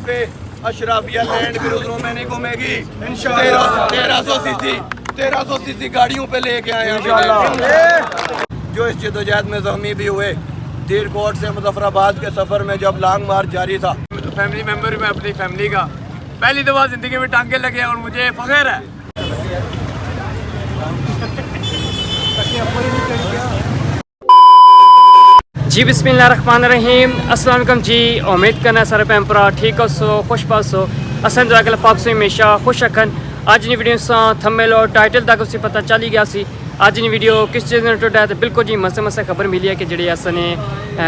पे अशराफिया लैंड क्रूजरों में नहीं घूमेगी। 1300 सीसी गाड़ियों पे लेके आए हैं जो इस जदोजहद में जख्मी भी हुए। धीरकोट से मुजफ्फराबाद के सफ़र में जब लॉन्ग मार्च जारी था, फैमिली मेम्बर में अपनी फैमिली का पहली दफ़ा ज़िंदगी में टांगे लगे और मुझे फ़ख्र है। जी बिस्मिल्लाहिर्रहमानिर्रहीम, अस्सलाम वालेकुम जी। उम्मीद करना सारे भैन भरा ठीक हो, खुश पास हो। असन दुआ कल पाक से हमेशा खुश रखन। अज नी वीडियो सा थंबनेल और टाइटल तक उसी पता चल ही गया सी अज नी वीडियो किस चीज़ ने टुटा है। तो बिल्कुल जी मसे खबर मिली है कि जी असने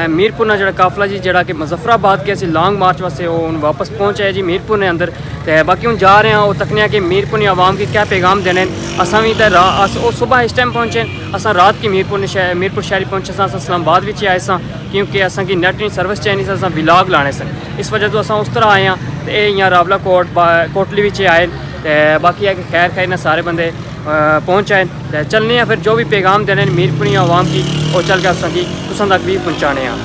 मीरपुर ना जो काफिला जी जो कि मुजफ्फराबाद के लॉन्ग मार्च वास्ते वो वापस पहुँचा है जी मीरपुर ने अंदर। तो बाकी हम जा रहे हैं वो तकने कि मीरपुर ने आवाम के क्या पैगाम देने। असा भी तो सुबह इस टाइम पहुँचे, असा रात की मीरपुर शहरी पहुँचे सा इस्लामाबाद भी आए सा क्योंकि असा की नेट नहीं सर्विस चाहिए सा विलाग लाने सन। इस वजह तो असा उस तरह आए हैं। तो यहाँ रावला कोटली भी आए। तो बाकी है कि खैर ना सारे बंदे पहुँच आए। तो चलने हैं फिर जो भी पैगाम देने मीरपुरी आवाम की वो चल के असा की तुसां तक भी पहुँचाने हैं।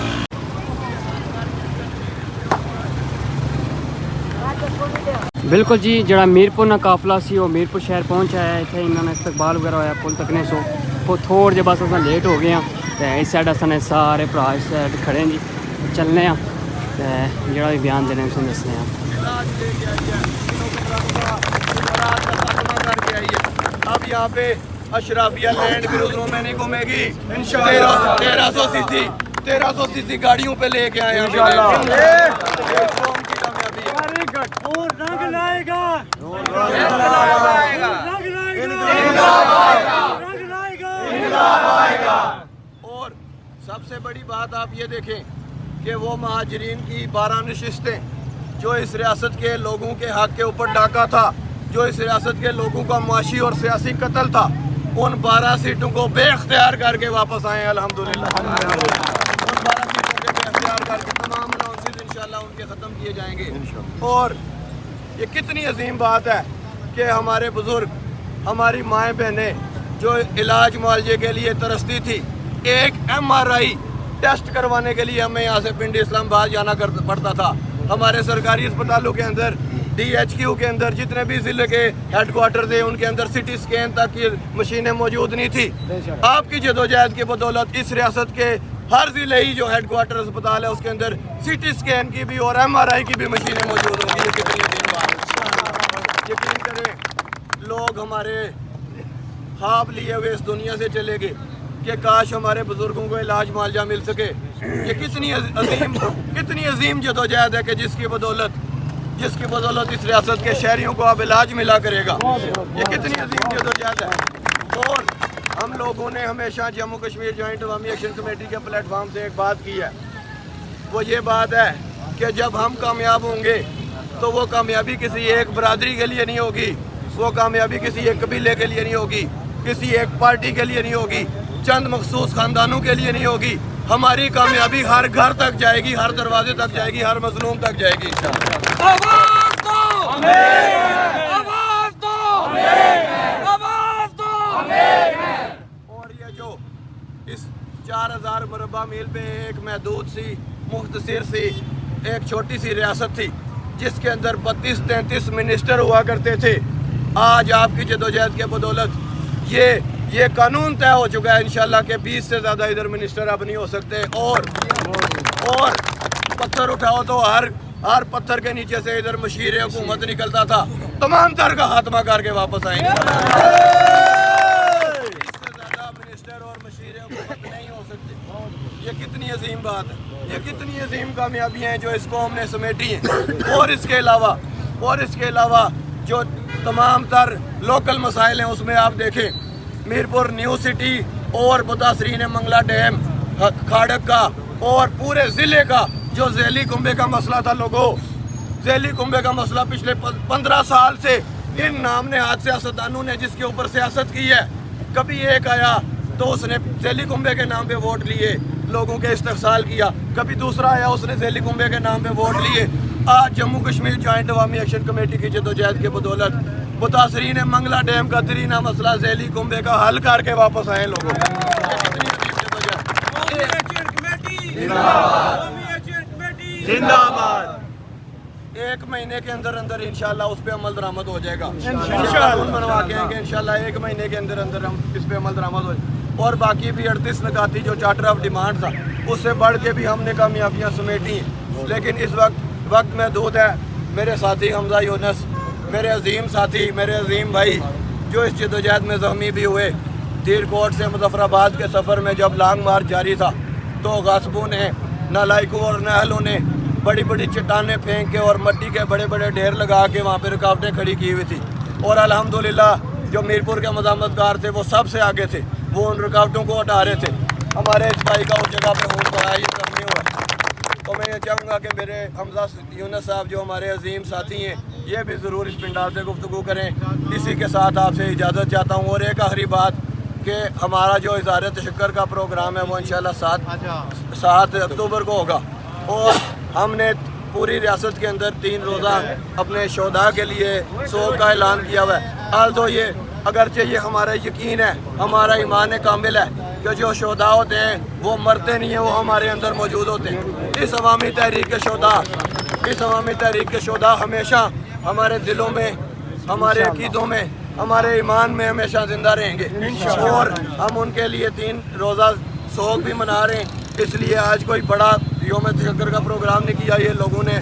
बिल्कुल जी जरा मीरपुर ना काफिला सी वो मीरपुर शहर पहुँचा है। इतने इन्होंने इस्तकबाल वगैरह होया पुल तकने सो वो थोड़े जे बस अस लेट हो गए हैं। तो इस साइड असां सारे भरा इस साइड खड़े हैं जी। चलने हैं तो जरा भी बयान देने सुन दसने हैं। अब यहाँ पे अशराफिया लैंड क्रूजरों में नहीं घूमेगी। 1300 सीसी गाड़ियों पे लेके आए हैं और सबसे बड़ी बात आप ये देखें कि वो महाजरीन की 12 नशिस्तें जो इस रियासत के लोगों के हक के ऊपर डाका था, जो इस रियासत के लोगों का मुआशी और सियासी कत्ल था, उन 12 सीटों को बेख्तियार करके वापस आए अल्हम्दुलिल्लाह। उन 12 सीटों के बेख्तियार करके तमाम अलाउंसेस इंशाल्लाह उनके ख़त्म किए जाएंगे। और ये कितनी अजीम बात है कि हमारे बुज़ुर्ग, हमारी माएँ बहनें जो इलाज मुआवजे के लिए तरसती थी, एक MRI टेस्ट करवाने के लिए हमें यहाँ से पिंडी इस्लामाबाद जाना पड़ता था। हमारे सरकारी अस्पतालों के अंदर DHQ के अंदर जितने भी ज़िले के हेडक्वार्टर थे उनके अंदर CT स्कैन तक की मशीनें मौजूद नहीं थी। आपकी जदोजहद की बदौलत इस रियासत के हर ज़िले ही जो हेडक्वार्टर अस्पताल है उसके अंदर CT स्कैन की भी और MRI की भी मशीनें मौजूद होंगी। ये कितनी दिन बाद यकीन करें लोग हमारे ख्वाब लिए हुए इस दुनिया से चले गए कि काश हमारे बुजुर्गों को इलाज मुआवजा मिल सके। ये कितनी अजीम जदोजहद है कि जिसकी बदौलत इस रियासत के शहरियों को अब इलाज मिला करेगा। ये कितनी अजीम जदोजहद है। और हम लोगों ने हमेशा जम्मू कश्मीर जॉइंट अवामी एक्शन कमेटी के प्लेटफार्म से एक बात की है, वो ये बात है कि जब हम कामयाब होंगे तो वो कामयाबी किसी एक बरादरी के लिए नहीं होगी, वो कामयाबी किसी एक कबीले के लिए नहीं होगी, किसी एक पार्टी के लिए नहीं होगी, चंद मखसूस खानदानों के लिए नहीं होगी। हमारी कामयाबी हर घर तक जाएगी, हर दरवाजे तक जाएगी, हर मजलूम तक जाएगी। और ये जो इस 4000 मुरब्बा मील पे एक महदूद सी मुख्तसर सी एक छोटी सी रियासत थी जिसके अंदर 32-33 मिनिस्टर हुआ करते थे, आज आपकी जदोजहद के बदौलत ये कानून तय हो चुका है इंशाल्लाह के 20 से ज़्यादा इधर मिनिस्टर अब नहीं हो सकते। और पत्थर उठाओ तो हर पत्थर के नीचे से इधर मशीर हुकूमत निकलता था, तमाम तर का खात्मा करके वापस आएंगे। इससे ज़्यादा मिनिस्टर और मशीर हुकूमत नहीं हो सकते। ये कितनी अजीम बात है, ये कितनी अजीम कामयाबियाँ हैं जो इस कौम ने समेटी हैं। और इसके अलावा जो तमाम तर लोकल मसाइल हैं उसमें आप देखें मीरपुर न्यू सिटी और मुतासरीन मंगला डैम खाड़क का और पूरे ज़िले का जो ज़ैली कुंबे का मसला था, लोगों ज़ैली कुंबे का मसला पिछले 15 साल से इन नामने हाथ सियासतदानों ने जिसके ऊपर सियासत की है, कभी एक आया तो उसने ज़ैली कुंबे के नाम पे वोट लिए, लोगों के इस्तेहसाल किया, कभी दूसरा आया उसने ज़ैली कुंबे के नाम पे वोट लिए। आज जम्मू कश्मीर जॉइंट अवामी एक्शन कमेटी की जदोजहद के बदौलत मुतासरीन मंगला डैम का दरीना मसला ज़ैली कुंबे का हल करके वापस आए लोगों। 1 महीने के अंदर अंदर इंशाल्लाह उस पे अमल दरामद हो जाएगा। कानून बनवा के आएंगे इंशाल्लाह 1 महीने के अंदर अंदर हम इस पे अमल दरामद हो जाए। और बाकी भी 38 नकाती जो चार्टर ऑफ डिमांड था उससे बढ़ के भी हमने कामयाबियाँ समेटी हैं। लेकिन इस वक्त में दूध है मेरे साथी हमजा यूनस, मेरे अजीम साथी, मेरे अजीम भाई जो इस जदोजहद में ज़ख्मी भी हुए। तीरकोट से मुजफ्फराबाद के सफ़र में जब लॉन्ग मार्च जारी था तो गासबों ने, नालायकों और नाहलों ने बड़ी बड़ी चट्टानें फेंक के और मट्टी के बड़े बड़े ढेर लगा के वहाँ पर रुकावटें खड़ी की हुई थी। और अल्हम्दुलिल्लाह जो मीरपुर के मज़ामतगार थे वो सबसे आगे थे, वो उन रुकावटों को हटा रहे थे। हमारे इस भाई का उस जगह पे खून बहा ये जख्मी हुआ। तो मैं ये चाहूँगा कि मेरे हमजा यूनस साहब जो हमारे अजीम साथी हैं ये भी ज़रूर इस पिंडाल से गुफ्तगू करें। इसी के साथ आपसे इजाज़त चाहता हूँ। और एक आखिरी बात कि हमारा जो इज़हार तशक्कर का प्रोग्राम है वो इंशाल्लाह 7 अक्टूबर को होगा। और हमने पूरी रियासत के अंदर 3 रोज़ा अपने शोधा के लिए सोग का ऐलान किया हुआ है। आल्दो ये अगरचे ये हमारा यकीन है, हमारा ईमान कामिल है कि जो शोधा होते हैं वो मरते नहीं हैं, वो हमारे अंदर मौजूद होते हैं। इस अवामी तहरीक के शोधा हमेशा हमारे दिलों में, हमारे अकीदों में, हमारे ईमान में हमेशा ज़िंदा रहेंगे। और हम उनके लिए 3 रोज़ा सोग भी मना रहे हैं। इसलिए आज कोई बड़ा यौम तशक्कर का प्रोग्राम नहीं किया। ये लोगों ने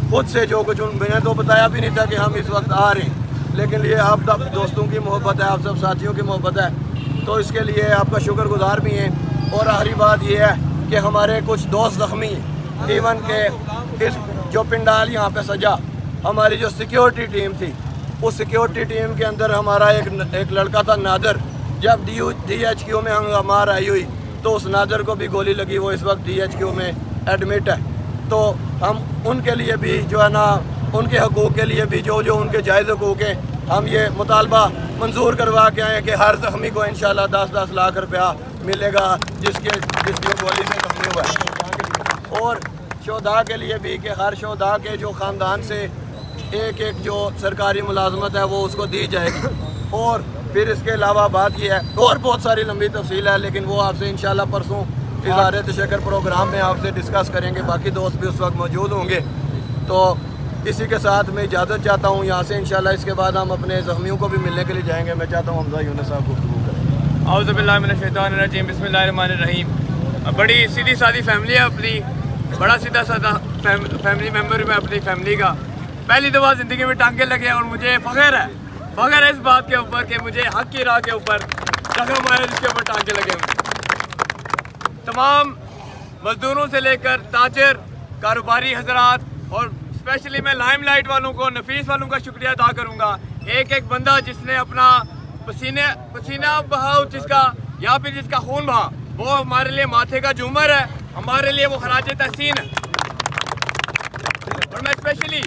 खुद से जो कुछ मैंने तो बताया भी नहीं था कि हम इस वक्त आ रहे हैं, लेकिन ये आप सब दोस्तों की मोहब्बत है, आप सब साथियों की मोहब्बत है, तो इसके लिए आपका शुक्रगुजार भी हैं। और आखिरी बात ये है कि हमारे कुछ दोस्त ज़ख्मी हैं। इवन के इस जो पिंडाल यहाँ पे सजा, हमारी जो सिक्योरिटी टीम थी उस सिक्योरिटी टीम के अंदर हमारा एक लड़का था नादर। जब DHQ में हंगामार आई हुई तो उस नादर को भी गोली लगी, वो इस वक्त DHQ में एडमिट है। तो हम उनके लिए भी जो है ना, उनके हकूक़ के लिए भी जो उनके जायज़ हकूक़ हैं, हम ये मुतालबा मंजूर करवा के आए कि हर ज़ख्मी को इंशाल्लाह 10-10 लाख रुपया मिलेगा जिसकी गोली से ज़ख्मी हुआ है। और शोधा के लिए भी कि हर शोधा के जो ख़ानदान से एक जो सरकारी मुलाजमत है वो उसको दी जाएगी। और फिर इसके अलावा बात यह है, और बहुत सारी लंबी तफसील है, लेकिन वो आपसे इंशाल्लाह परसों इज़हार तशक्कर प्रोग्राम में आपसे डिस्कस करेंगे। बाकी दोस्त भी उस वक्त मौजूद होंगे। तो इसी के साथ मैं इजाज़त चाहता हूँ यहाँ से। इंशाल्लाह इसके बाद हम अपने ज़ख्मियों को भी मिलने के लिए जाएंगे। मैं चाहता हूँ हमजा यूनस साहब गुफ्तगू करें। औज़ु बिल्लाहि मिनश शैतानिर रजीम, बिस्मिल्लाहिर्रहमानिर्रहीम। बड़ी सीधी सादी फैमिली है अपनी, बड़ा सीधा साधा फैमिली मेम्बर में अपनी फैमिली का। पहली दफ़ा ज़िंदगी में टांके लगे और मुझे फ़ख्र है इस बात के ऊपर कि मुझे हक़ की राह के ऊपर जख्म आया जिसके ऊपर टांके लगे हुए। तमाम मज़दूरों से लेकर ताजर, कारोबारी हजरात और स्पेशली मैं लाइमलाइट वालों को, नफीस वालों का शुक्रिया अदा करूँगा। एक बंदा जिसने अपना पसीना बहा, जिसका या फिर जिसका खून बहा, वो हमारे लिए माथे का झूमर है, हमारे लिए वो खराज तहसीन है। और मैं स्पेशली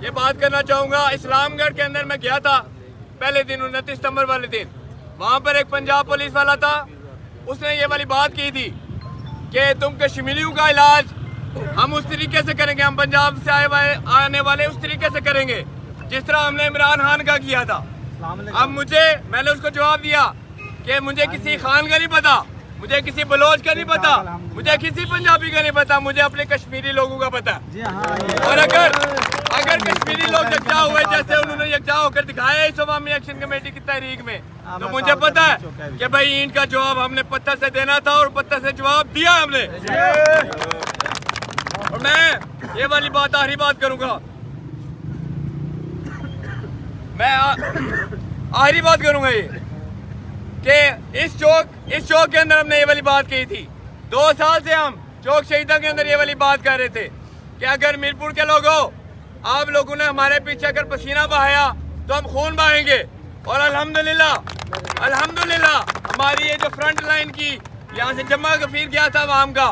ये बात करना चाहूँगा, इस्लामगढ़ के अंदर मैं गया था पहले दिन 29 सितंबर वाले दिन। वहाँ पर एक पंजाब पुलिस वाला था, उसने ये वाली बात की थी कि तुम कश्मीरियों का इलाज हम उस तरीके से करेंगे, हम पंजाब से आने वाले उस तरीके से करेंगे जिस तरह हमने इमरान खान का किया था। अब मैंने उसको जवाब दिया कि मुझे किसी खान का नहीं पता, मुझे किसी बलोच का नहीं पता, मुझे किसी पंजाबी का नहीं पता, मुझे अपने कश्मीरी लोगों का पता है। और अगर कश्मीरी लोग यकजा हुए जैसे उन्होंने यकजा होकर दिखाया इस अवामी एक्शन कमेटी की तहरीक में, तो मुझे पता है कि भाई इनका जवाब हमने पत्थर से देना था और पत्थर से जवाब दिया हमने। और मैं ये वाली बात आखिरी बात करूंगा, मैं आखिरी बात करूंगा ये कि इस चौक के अंदर हमने ये वाली बात कही थी। 2 साल से हम चौक शहीदा के अंदर ये वाली बात कर रहे थे कि अगर मीरपुर के लोगों, आप लोगों ने हमारे पीछे अगर पसीना बहाया तो हम खून बहाएंगे। और अल्हम्दुलिल्लाह हमारी ये जो फ्रंट लाइन की यहाँ से जमा गफीर गया था वाम का,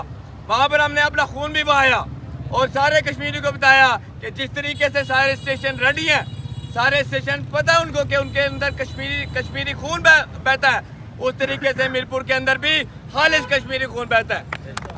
वहाँ पर हमने अपना खून भी बहाया और सारे कश्मीरी को बताया कि जिस तरीके से सारे स्टेशन रेडी हैं, सारे स्टेशन पता है उनको कि उनके अंदर कश्मीरी खून बहता है, उस तरीके से मीरपुर के अंदर भी खालिस कश्मीरी खून बहता है।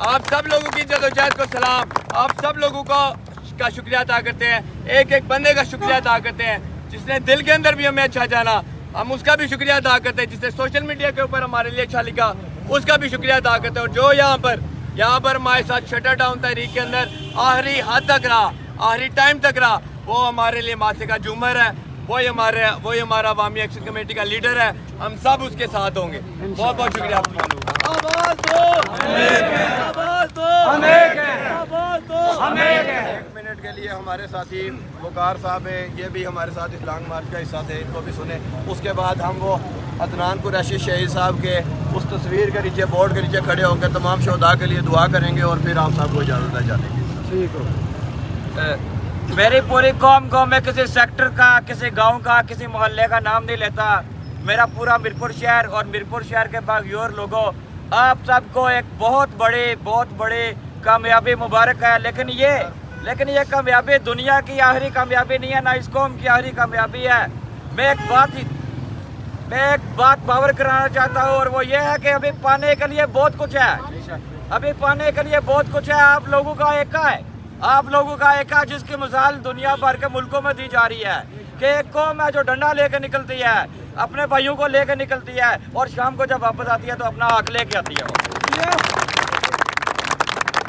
आप सब लोगों की जदोजहद को सलाम, आप सब लोगों का शुक्रिया अदा करते हैं, एक बंदे का शुक्रिया अदा करते हैं जिसने दिल के अंदर भी हमें अच्छा जाना, हम उसका भी शुक्रिया अदा करते हैं। जिसने सोशल मीडिया के ऊपर हमारे लिए अच्छा लिखा, उसका भी शुक्रिया अदा करते हैं। और जो यहाँ पर हमारे साथ शटर डाउन तहरीक के अंदर आखिरी हद तक रहा, آخری ٹائم تک رہا، وہ ہمارے لیے ماتھے کا جومر ہے، وہی ہمارا عوامی ایکشن کمیٹی کا لیڈر ہے، ہم سب اس کے ساتھ ہوں گے۔ بہت بہت شکریہ آپ کا۔ ایک منٹ کے لیے ہمارے ساتھی وقار صاحب ہیں، یہ بھی ہمارے ساتھ اس لانگ مارچ کا حصہ تھے، ان کو بھی سنیں۔ اس کے بعد ہم وہ عدنان قریشی شہید صاحب کے اس تصویر کے نیچے، بورڈ کے نیچے کھڑے ہو کے تمام شہداء کے لیے دعا کریں گے اور پھر آپ صاحب کو اجازت ہے جانے کی۔ میری پوری قوم کو، میں کسی سیکٹر کا، کسی گاؤں کا، کسی محلے کا نام نہیں لیتا، میرا پورا میرپور شہر اور میرپور شہر کے باغیور لوگوں، آپ سب کو ایک بہت بڑی کامیابی مبارک ہے۔ لیکن یہ کامیابی دنیا کی آخری کامیابی نہیں ہے، نہ اس قوم کی آخری کامیابی ہے۔ میں ایک بات باور کرانا چاہتا ہوں، اور وہ یہ ہے کہ ابھی پانے کے لیے بہت کچھ ہے، آپ لوگوں کا ایک ہے جس کی مثال دنیا بھر کے ملکوں میں دی جا رہی ہے کہ ایک قوم ہے جو ڈنڈا لے کے نکلتی ہے، اپنے بھائیوں کو لے کے نکلتی ہے، اور شام کو جب واپس آتی ہے تو اپنا حق لے کے آتی ہے۔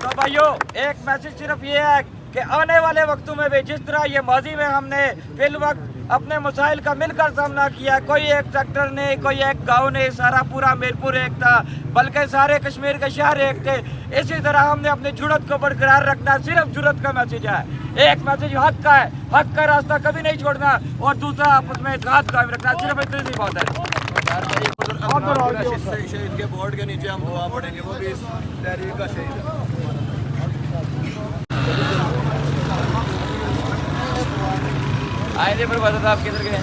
تو بھائیوں، ایک میسج صرف یہ ہے کہ آنے والے وقتوں میں بھی جس طرح یہ ماضی میں ہم نے فی الوقت اپنے مسائل کا مل کر سامنا کیا، کوئی ایک سیکٹر نہیں، کوئی ایک گاؤں نہیں، سارا پورا میرپور ایک تھا، بلکہ سارے کشمیر کے شہر ایک تھے، اسی طرح ہم نے اپنی جرت کو برقرار رکھنا۔ صرف جرت کا میسج ہے، ایک میسج حق کا ہے، حق کا راستہ کبھی نہیں چھوڑنا، اور دوسرا آپس میں اتحاد قائم رکھنا۔ صرف اتنی سی بات ہے۔ شہید کے بورڈ کے نیچے ہم دعا پڑھیں گے، وہ بھی اس تحریک کا شہید ہے۔ آئے تھے پر بتا تھا آپ کدھر گئے؟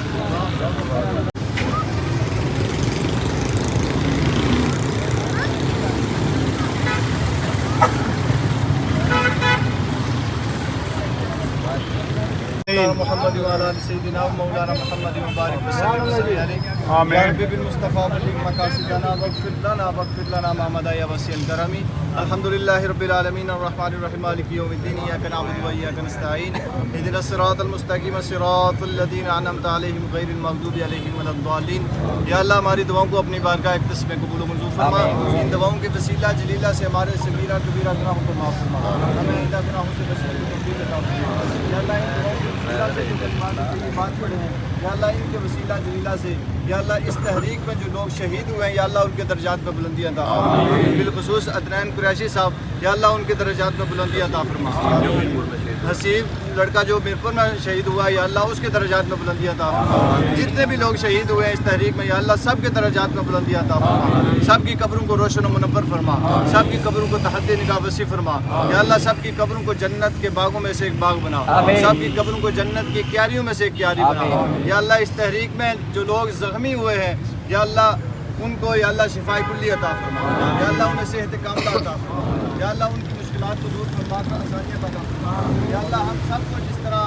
محمد وعلى آل سيدنا ومولانا محمد وبارك وسلم عليه آمين يا رب بالمصطفى بلغ مقاصدنا واغفر لنا ما مضى يا واسع الكرم الحمد لله رب العالمين الرحمن الرحيم مالك يوم الدين إياك نعبد وإياك نستعين اهدنا الصراط المستقيم صراط الذين أنعمت عليهم غير المغضوب عليهم ولا الضالين۔ یا اللہ ہماری دعاؤں کو اپنی بارگاہ اقدس میں قبول و منظور فرما، ان دعاؤں کے وسیلہ جلیلہ سے ہمارے صغیرہ کبیرہ گناہوں کو معاف فرما، ہمیں آئندہ گناہوں سے بچنے کی توفیق عطا فرما۔ یا اللہ ان دعاؤں کے وسیلہ سے جو کلمات کی بات پڑھے ہیں، یا اللہ ان کے وسیلہ جلیلہ سے، یا اللہ اس تحریک میں جو لوگ شہید ہوئے ہیں، یا اللہ ان کے درجات میں بلندی عطا فرما، بالخصوص عدنان قریشی صاحب، یا اللہ ان کے درجات میں بلندی عطا فرما۔ حسیب لڑکا جو میرپور میں شہید ہوا ہے، یا اللہ اس کے درجات میں بلندی عطا فرما۔ جتنے بھی لوگ شہید ہوئے ہیں اس تحریک میں، یا اللہ سب کے درجات میں بلندی عطا فرما، سب کی قبروں کو روشن و منور فرما، سب کی قبروں کو تحت نگاہ وسیع فرما، یا اللہ سب کی قبروں کو جنت کے باغوں میں سے ایک باغ بنا، سب کی قبروں کو جنت کی کیاریوں میں سے ایک کیاری بنا۔ یا اللہ اس تحریک میں جو لوگ زخمی ہوئے ہیں، یا اللہ ان کو، یا اللہ شفاء کلی عطا فرما، یا اللہ انہیں صحت کاملہ عطا فرما، یا اللہ ان کی مشکلات کو دور فرما کر آسانیاں عطا فرما۔ یا اللہ ہم سب کو جس طرح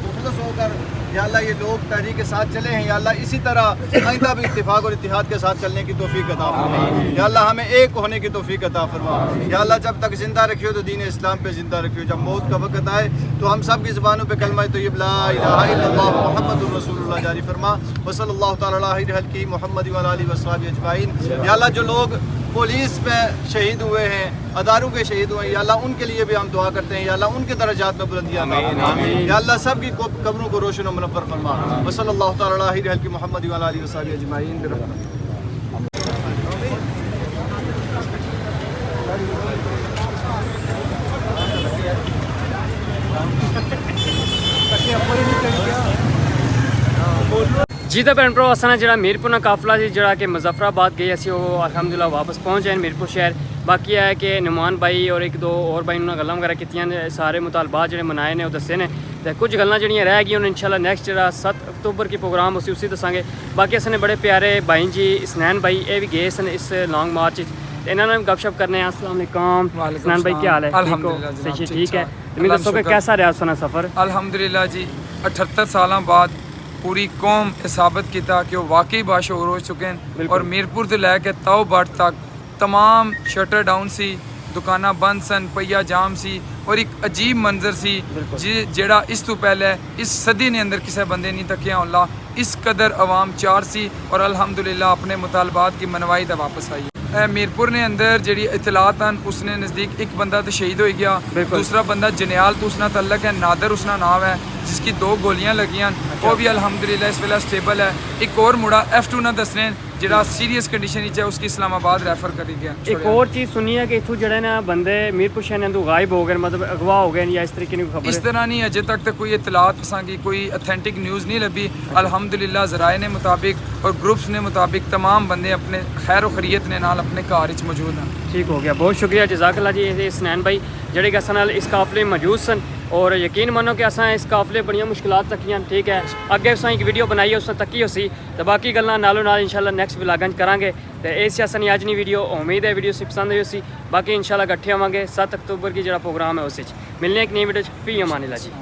مخلص ہو کر، یا اللہ یہ لوگ تحریک کے ساتھ چلے ہیں، یا اللہ اسی طرح آئندہ بھی اتفاق اور اتحاد کے ساتھ چلنے کی توفیق عطا فرما۔ یا اللہ ہمیں ایک ہونے کی توفیق عطا فرما۔ یا اللہ جب تک زندہ رکھیو تو دین اسلام پہ زندہ رکھیو، جب موت کا وقت آئے تو ہم سب کی زبانوں پہ کلمہ طیب لا الہ الا اللہ محمد الرسول اللہ جاری فرما۔ وصلی اللہ تعالی علیہ وسلم محمد وعلی آلہ وصحبہ اجمعین۔ یا اللہ جو لوگ پولیس میں شہید ہوئے ہیں، اداروں کے شہید ہوئے ہیں، یا اللہ ان کے لیے بھی ہم دعا کرتے ہیں، یا اللہ ان کے درجات میں بلندیاں عطا فرما۔ یا اللہ سب کی قبروں کو روشن و منور فرما۔ وصلی اللہ تعالی علیہ وسلم محمد وعلی آلہ وصحبہ اجمعین برحمتہ۔ جی تو بھن پرو اصل جڑا میرپور کا قافلہ سی جڑا کہ مظفر آباد گئی اسی وہ الحمدللہ واپس پہنچ جائیں میرپور شہر۔ باقی ہے کہ نعمان بھائی اور ایک دو اور بھائی انہوں نے گلاں وغیرہ کیتیاں نے، سارے مطالبات جڑے منائے نے وہ دسے نے، تے کچھ گلاں جڑیاں رہ گئی انشاءاللہ نیکسٹ جڑا 7 اکتوبر کی پروگرام اسی دساں گے۔ باقی اصل بڑے پیارے بھائی جی اسنین بھائی یہ بھی گئے سن اس لانگ مارچ، انہوں نے گپ شپ کرنے ہیں۔ السلام علیکم اسنین بھائی، کیا حال ہے؟ الحمدللہ ٹھیک ہے، تمہیں دسو کہ کیسا رہا سنا سفر؟ الحمدللہ جی 78 سالاں بعد پوری قوم ثابت کیتا کہ وہ واقعی باشعور ہو چکے ہیں، اور میرپور تو لے کے تاؤ بٹ تک تمام شٹر ڈاؤن سی، دکاناں بند سن، پہیا جام سی، اور ایک عجیب منظر سی جیڑا اس تو پہلے اس صدی نے اندر کسے بندے نہیں تکیا اللہ، اس قدر عوام چار سی، اور الحمدللہ اپنے مطالبات کی منوائی دا واپس آئی ہے۔ ਮੀਰਪੁਰ ਨੇ ਅੰਦਰ ਜਿਹੜੀ ਇਤਲਾਤ ਹਨ ਉਸਨੇ ਨਜ਼ਦੀਕ ਇੱਕ ਬੰਦਾ ਤੇ ਸ਼ਹੀਦ ਹੋ ਗਿਆ, ਦੂਸਰਾ ਬੰਦਾ ਜਨਿਆਲ ਤੋਂ ਉਸਨਾ ਤਲਕ ਹੈ, ਨਾਦਰ ਉਸਨਾ ਨਾਮ ਹੈ, जिसकी 2 गोलियां लगियां, वो भी अल्हम्दुलिल्लाह इस वेला स्टेबल है। एक और मुड़ा F2 ना दसने ਜਿਹੜਾ ਸੀਰੀਅਸ ਕੰਡੀਸ਼ਨ ਵਿੱਚ ਹੈ ਉਸकी ਇਸਲਾਮਾਬਾਦ ਰੈਫਰ ਕਰੀ ਗਿਆ। ਇੱਕ ਹੋਰ ਚੀਜ਼ ਸੁਣੀ ਹੈ ਕਿ ਇਥੋਂ ਜਿਹੜੇ ਨਾ ਬੰਦੇ ਮੀਰਪੁਰ ਸ਼ਹਿਰ ਤੋਂ ਗਾਇਬ ਹੋ ਗਏ, ਮਤਲਬ ਅਗਵਾ ਹੋ ਗਏ ਜਾਂ ਇਸ ਤਰੀਕੇ ਦੀ ਖਬਰ ਇਸ ਤਰ੍ਹਾਂ ਨਹੀਂ ਅਜੇ ਤੱਕ ਤਾਂ ਕੋਈ ਇਤਲਾਤ ਅਸਾਂਗੀ ਕੋਈ ਅਥੈਂਟਿਕ ਨਿਊਜ਼ ਨਹੀਂ ਲੱਭੀ। ਅਲਹਮਦੁਲਿल्लाह ਜ਼ਰਾਏ ਨੇ ਮੁਤਾबिक और ग्रुप्स ने मुताबिक तमाम बंदे अपने खैर खरीयत ने नाल अपने घर ਵਿੱਚ ਮੌਜੂਦ ਹਨ। ਠੀਕ ਹੋ ਗਿਆ, ਬਹੁਤ ਸ਼ੁਕਰੀਆ ਜਜ਼ਾਕੱਲਾ ਜੀ ਇਹ ਸਨੈਨ ਭਾਈ ਜਿਹੜੇ ਕਿ ਅਸਾਂ ਨਾਲ ਇਸ ਕਾਫਲੇ ਮੌਜੂਦ ਸਨ। और यकीन मानो कि असां इस काफले बड़ियां मुश्किलात तकियां, ठीक है। अगे असां एक वीडियो बनाई है उस तकी होसी तो बाकी गल्लां नालों नाल इंशाल्लाह नैक्सट व्लॉगां च करांगे। तो इस असां अज नी वीडियो उम्मीद है वीडियो पसंद आई होसी। बाकी इंशाल्लाह इकट्ठे होवांगे 7 अक्तूबर की जो प्रोग्राम है उस मिलने एक नई वीडियो फी अमानिल्लाह जी।